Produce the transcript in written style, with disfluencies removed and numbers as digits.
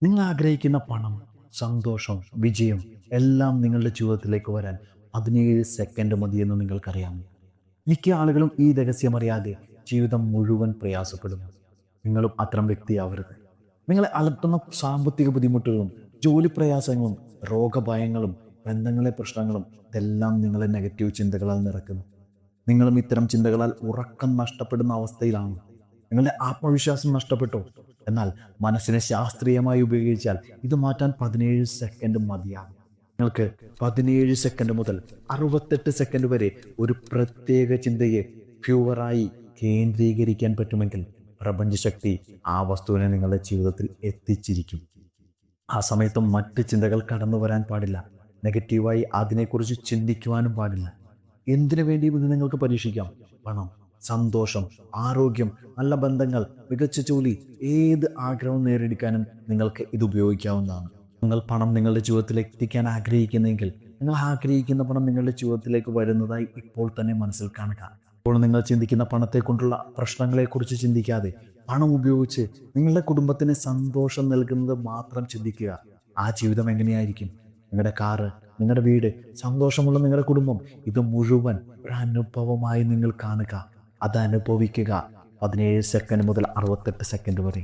നിങ്ങൾ ആഗ്രഹിക്കുന്ന പണം, സന്തോഷം, വിജയം എല്ലാം നിങ്ങളുടെ ജീവിതത്തിലേക്ക് വരാൻ 17 സെക്കൻഡ് മതിയെന്ന് നിങ്ങൾക്കറിയാമോ? മിക്ക ആളുകളും ഈ രഹസ്യമറിയാതെ ജീവിതം മുഴുവൻ പ്രയാസപ്പെടുന്നു. നിങ്ങളും അത്തരം വ്യക്തിയാവരുത്. നിങ്ങളെ അലട്ടുന്ന സാമ്പത്തിക ബുദ്ധിമുട്ടുകളും ജോലി പ്രയാസങ്ങളും രോഗഭയങ്ങളും ബന്ധങ്ങളിലെ പ്രശ്നങ്ങളും ഇതെല്ലാം നിങ്ങളെ നെഗറ്റീവ് ചിന്തകളാൽ നിറക്കുന്നു. നിങ്ങളും ഇത്തരം ചിന്തകളാൽ ഉറക്കം നഷ്ടപ്പെടുന്ന അവസ്ഥയിലാണ്. നിങ്ങളുടെ ആത്മവിശ്വാസം നഷ്ടപ്പെട്ടോ? എന്നാൽ മനസ്സിനെ ശാസ്ത്രീയമായി ഉപയോഗിച്ചാൽ ഇത് മാറ്റാൻ 17 സെക്കൻഡ് മതിയാകും. നിങ്ങൾക്ക് 17 സെക്കൻഡ് മുതൽ 68 സെക്കൻഡ് വരെ ഒരു പ്രത്യേക ചിന്തയെ പ്യുവറായി കേന്ദ്രീകരിക്കാൻ പറ്റുമെങ്കിൽ പ്രപഞ്ചശക്തി ആ വസ്തുവിനെ നിങ്ങളുടെ ജീവിതത്തിൽ എത്തിച്ചിരിക്കും. ആ സമയത്ത് മറ്റ് ചിന്തകൾ കടന്നു വരാൻ പാടില്ല. നെഗറ്റീവായി അതിനെക്കുറിച്ച് ചിന്തിക്കുവാനും പാടില്ല. എന്തിനു വേണ്ടിയും ഇത് നിങ്ങൾക്ക് പരീക്ഷിക്കാം. പണം, സന്തോഷം, ആരോഗ്യം, നല്ല ബന്ധങ്ങൾ, മികച്ച ജോലി, ഏത് ആഗ്രഹവും നേടിയെടുക്കാനും നിങ്ങൾക്ക് ഇത് ഉപയോഗിക്കാവുന്നതാണ്. നിങ്ങൾ പണം നിങ്ങളുടെ ജീവിതത്തിലേക്ക് എത്തിക്കാൻ ആഗ്രഹിക്കുന്നെങ്കിൽ നിങ്ങൾ ആഗ്രഹിക്കുന്ന പണം നിങ്ങളുടെ ജീവിതത്തിലേക്ക് വരുന്നതായി ഇപ്പോൾ തന്നെ മനസ്സിൽ കാണുക. ഇപ്പോൾ നിങ്ങൾ ചിന്തിക്കുന്ന പണത്തെ കൊണ്ടുള്ള പ്രശ്നങ്ങളെക്കുറിച്ച് ചിന്തിക്കാതെ പണം ഉപയോഗിച്ച് നിങ്ങളുടെ കുടുംബത്തിന് സന്തോഷം നൽകുന്നത് മാത്രം ചിന്തിക്കുക. ആ ജീവിതം എങ്ങനെയായിരിക്കും? നിങ്ങളുടെ കാറ്, നിങ്ങളുടെ വീട്, സന്തോഷമുള്ള നിങ്ങളുടെ കുടുംബം, ഇത് മുഴുവൻ ഒരു അനുഭവമായി നിങ്ങൾ കാണുക. അത് അനുഭവിക്കുക. 17 സെക്കൻഡ് മുതൽ 68 സെക്കൻഡ് വരെ.